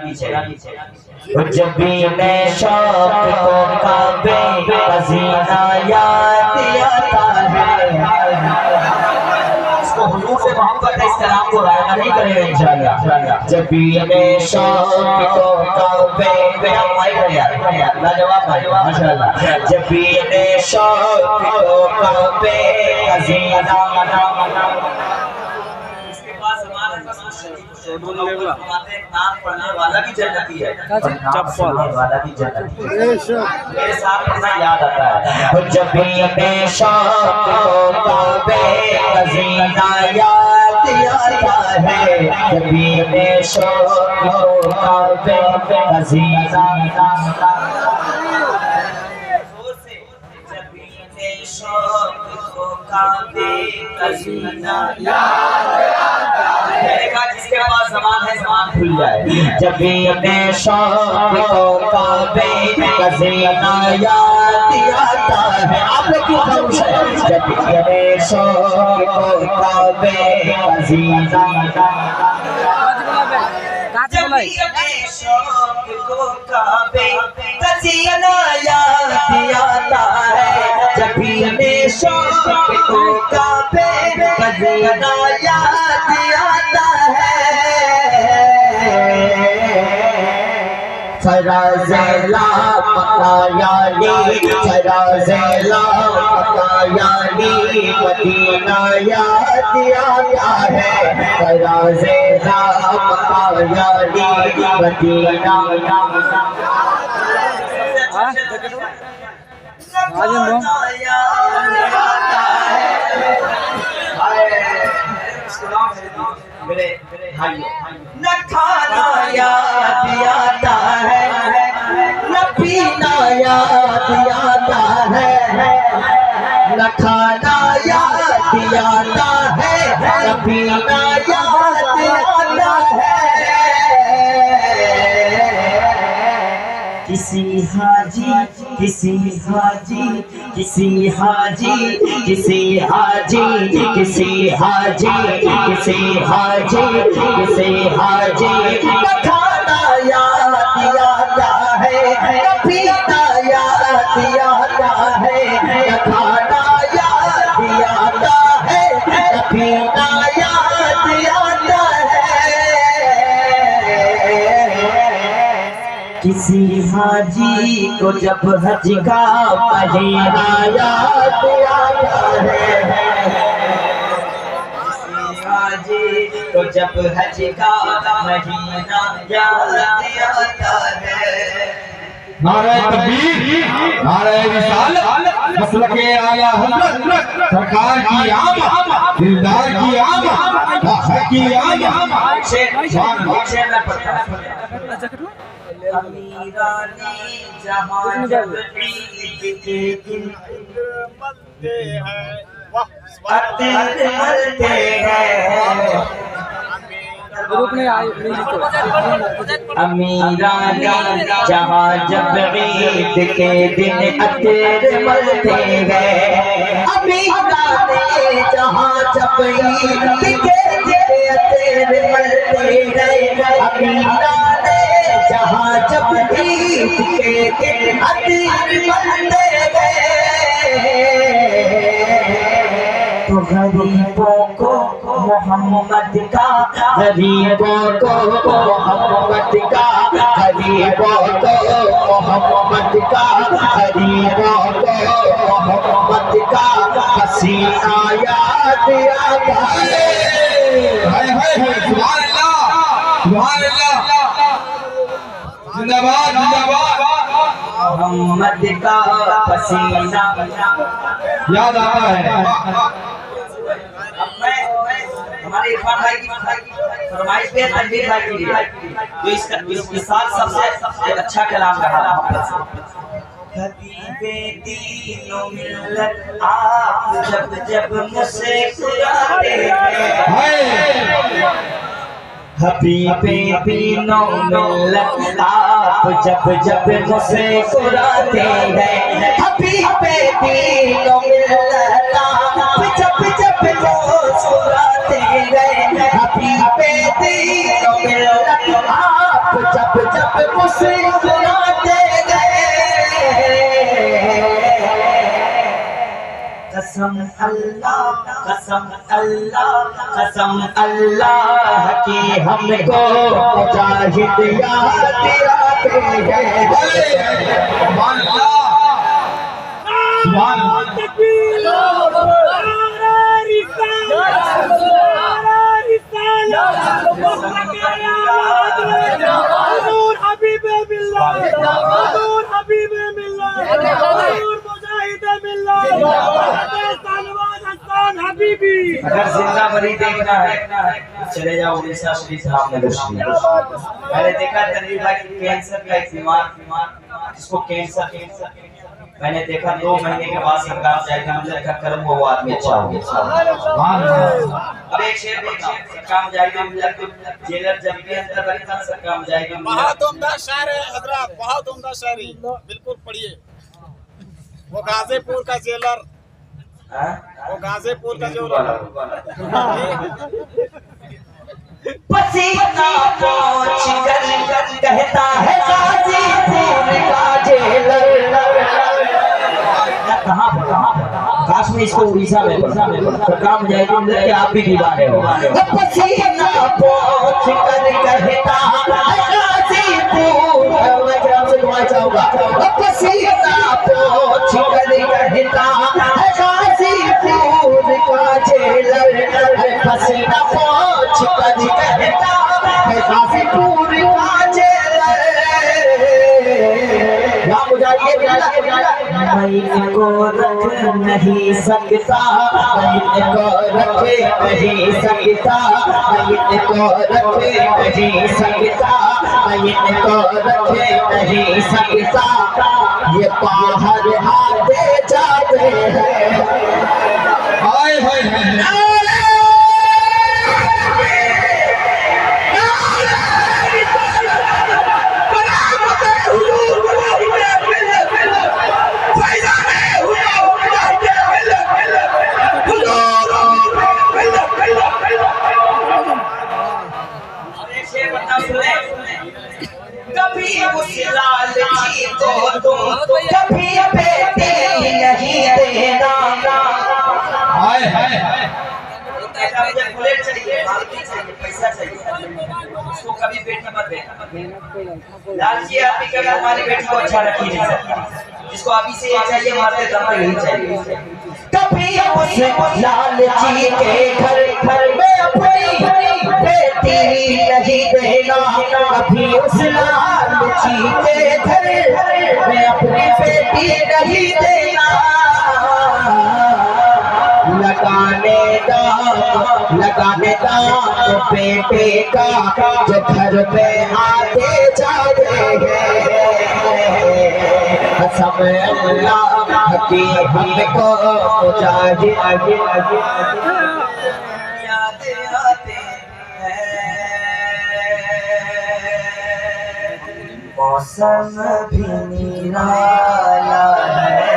जब भी मैं शौक को काबे का ज़ीना याद आता है, इसको हुजूर से मोहब्बत है, इस कलाम को रायगा नहीं करेगा इंशाअल्लाह। जब भी मैं शौक को काबे लाजवाब माशाअल्लाह। जब भी मैं शौक को काबे का ज़ीना नाम पढ़ने वाला भी जन्नती है, चप्पल वाला भी जन्नती है। मेरे साथ पढ़ना याद आता है। जब भी मैं शौक को काबे का ज़ीना याद आता है, जब भी मैं शौक को काबे का ज़ीना जिसके पास ज़बान है ज़बान खुल जाए। जब भी मैं शौक को काबे का ज़ीना याद आता है, आप लोग क्यों खामोश हैं? जब भी मैं शौक को काबे का ज़ीना शौक को काबे का ज़ीना याद आता है, जब भी मैं शौक को काबे का ज़ीना याद आता है। फराज़ेला मकायानी फराज़ेला मकायानी मदीना याद आता है, फराज़ेला मकायानी मदीना न खाना याद आता है, न पीना याद आता है, न खाना याद आता है, न पीना याद आता है। किसी हाजी किसी हाजी किसी हाजी किसी हाजी किसी हाजी किसी हाजी किसी हाजी न खाना याद आता है, न पीना याद आता है, न खाना याद आता है, न पीना याद आता है। किसी हाजी को जब हज का महीना याद आता है, किसी हाजी को जब हज का महीना याद आता है। नारे तकबीर, नारे रिसालत, मसलके आला हज़रत, सरकार की आमद, दिलदार की आमद, हक की आमद। शेर में पढ़ता अमीराने जहां जब ईद के दिन मलते हैं, मलते हैं। ग्रुप में आए अमीराने जहां जब ईद के दिन अतेर मलते हैं, अमीराने जहां जब ईद के दिन अतेर मलते हैं, अमीराने जहाँ जब ईद के दिन अतीर मलते गए। तो गरीबों को मोहम्मद का, गरीबों को मोहम्मद का, गरीबों को मोहम्मद का, गरीबों को मोहम्मद का पसीना याद आता है। सुभान अल्लाह, सुभान अल्लाह, जिंदाबाद जिंदाबाद। मोहम्मद का पसीना याद आता है। हमारे इरफान भाई की फरमाइश पे तनवीर भाई के लिए जो इस साल सबसे अच्छा कलाम रहा। हबीबे दीनो मिल्लत आप जब जब मुस्कुराते हैं, हबीबे दीनो मिल्लत आप जब जब मुस्कुराते हैं, हबीबे दीनो मिल्लत आप जब जब मुस्कुराते हैं, हबीबे दीनो मिल्लत आप जब कसम कसम अल्लाह की हमको मुजाहिद याद आते हैं। सुभान अल्लाह, सुभान अगर जिंदा मरी देखना है चले जाओ उड़ीसा शरीफ रामनगर शरीफ। मैंने देखा तनवीर भाई कैंसर का एक बीमार जिसको कैंसर मैंने देखा 2 महीने के बाद सरकार जाएगी, मुझे देखा कर्म वो आदमी अच्छा हो गया। अब एक शेर सरकार जाएगी, मुझे जेलर जब भी अंदर बनी था सरकार जाएगी। बहुत उम्दा शायर है हजरत, बहुत उम्दा शायरी, बिल्कुल पढ़िए। वो गाजीपुर का जेलर, वो गाजीपुर का जेलर। पसीना पोंछ कर कहता है गाजीपुर का जेलर। कहाँ काश में इसको उड़ीसा में काम जाएगी, मुझे आप भी दीवाने हो। पसीना पोंछ कर कहता है गाजीपुर, मैं जरा से दुआ चाहूंगा। पसीना पोंछ कर कहता है गाजीपुर का जेलर। पसीना पोंछ कर कहता है गाजीपुर का जेलर। मैं को रख नहीं सकता, मैं को रख नहीं सकता, मैं को रख नहीं सकता, मैं को रख नहीं सकता। ये बाहर आते जाते हैं। हाय हाय हाय। कभी उस लालची को तुम कभी बेटी नहीं देना। हाय हाय हाय। मुझे बुलेट चाहिए, मारुति चाहिए, पैसा चाहिए, उसको कभी बेटी मत देना। लालची आदमी कभी हमारी बेटी को अच्छा रख ही नहीं सकता। जिसको अभी से ये चाहिए मारते दम पर यही चाहिए। कभी उस लालची के घर में अपनी बेटी नहीं देना। कभी उस लालची के घर में अपनी बेटी नहीं देना। लगाने का तो बेटे का जो घर में आते जाते हैं। कसम अल्लाह की हमको मुजाहिद याद आते हैं। मौसम भी निराला है,